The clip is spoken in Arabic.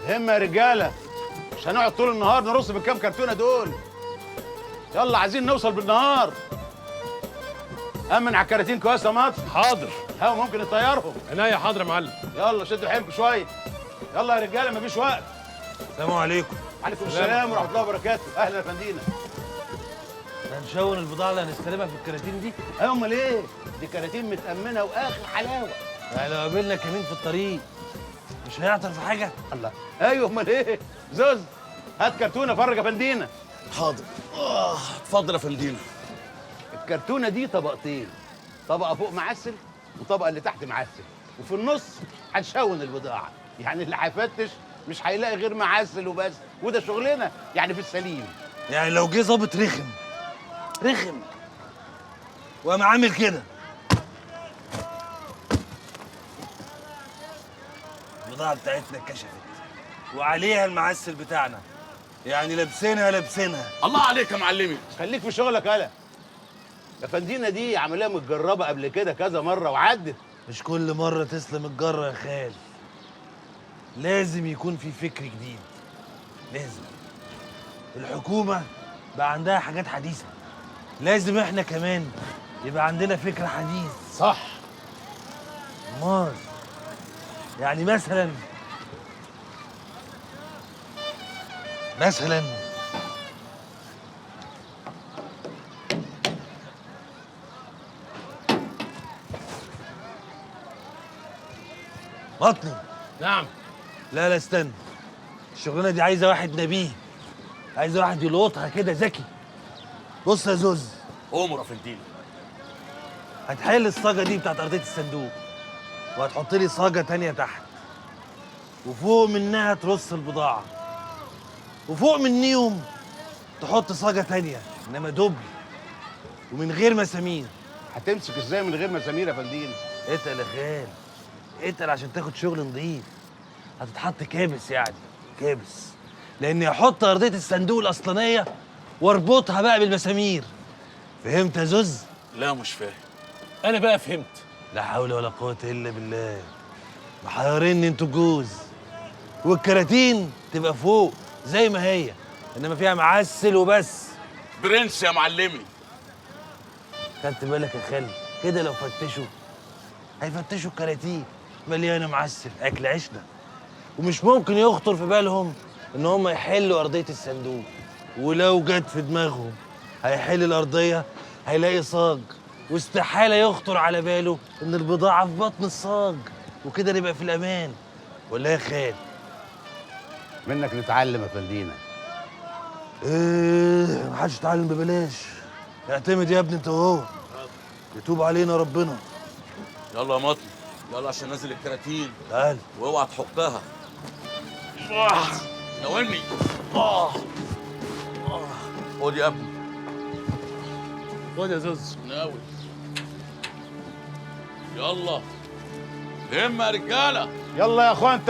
همة يا رجاله، مش هنقعد طول النهار نرص بالكام كرتونه دول. يلا عايزين نوصل بالنهار. امن على الكراتين كويس يا مطر. حاضر. هوا ممكن نطيرهم. عناية حاضر يا معلم. يلا شدوا حيلكم شويه. يلا يا رجاله مفيش وقت. السلام عليكم. عليكم السلام ورحمه الله وبركاته. اهلا يا فندينا. هنشون البضاعة اللي هنستلمها في الكراتين دي؟ ايوه امال ايه؟ دي كراتين متامنه واخر حلاوه. يعني لو قابلنا كمين في الطريق مش هيعطل في حاجة؟ الله. ايوه امال ايه؟ زوز هات كرتونه فرج يا فندينا. حاضر. اتفضل يا فندينا. الكرتونه دي طبقتين، طبقه فوق معسل وطبقه اللي تحت معسل، وفي النص هنشون البضاعه. يعني اللي هيفتش مش هيلاقي غير معسل وبس، وده شغلنا يعني في السليم. يعني لو جه ظابط رخم وقام عامل كده، البضاعة بتاعتنا اتكشفت وعليها المعسل بتاعنا، يعني لابسينها. الله عليك يا معلمي. خليك في شغلك يالا. يا فندينا دي عمليه متجربه قبل كده كذا مره وعدت. مش كل مرة تسلم الجرة يا خال، لازم يكون في فكر جديد. لازم الحكومة بقى عندها حاجات حديثة، لازم احنا كمان يبقى عندنا فكر حديث. صح. امال يعني مثلا بطني. نعم. لا استنى، الشغلانه دي عايزه واحد نبيه، عايزه واحد يلقطها كده ذكي. بص يا زوز، امر يا فندينا. هتحل الصاجه دي بتاعت ارضيه الصندوق، وهتحط لي صاجه تانية تحت، وفوق منها ترص البضاعه، وفوق منيهم تحط صاجه تانية انما دبل ومن غير مسامير. هتمسك ازاي من غير مسامير يا فندينا؟ اتقل يا خال، اتقل عشان تاخد شغل نظيف. هتتحط كابس، يعني كابس، لاني احط ارضيه الصندوق الاصلانيه واربطها بقى بالمسامير. فهمت يا زوز؟ لا مش فاهم. أنا بقى فهمت. لا حول ولا قوه الا بالله. محيريني انتوا الجوز. والكراتين تبقى فوق زي ما هي، انما فيها معسل وبس. برنس يا معلمي. خدت بالك يا خالي؟ كده لو فتشوا هيفتشوا الكراتين مليانه معسل، اكل عشنا، ومش ممكن يخطر في بالهم ان هم يحلوا ارضيه الصندوق. ولو جت في دماغهم هيحل الارضيه هيلاقي صاج، واستحاله يخطر على باله ان البضاعه في بطن الصاج، وكده نبقى في الامان. ولا يا خال؟ منك نتعلم يا فندينا. ايه، محدش يتعلم ببلاش. اعتمد يا ابني انت وهو، يتوب علينا ربنا. يلا يا مطر، يلا عشان نازل الكراتين. تعال. واوعى تحكها. ناولني. خد يا ابني. خد يا زوز. ناول. يلا همة يا رجاله. يلا يا اخوان انت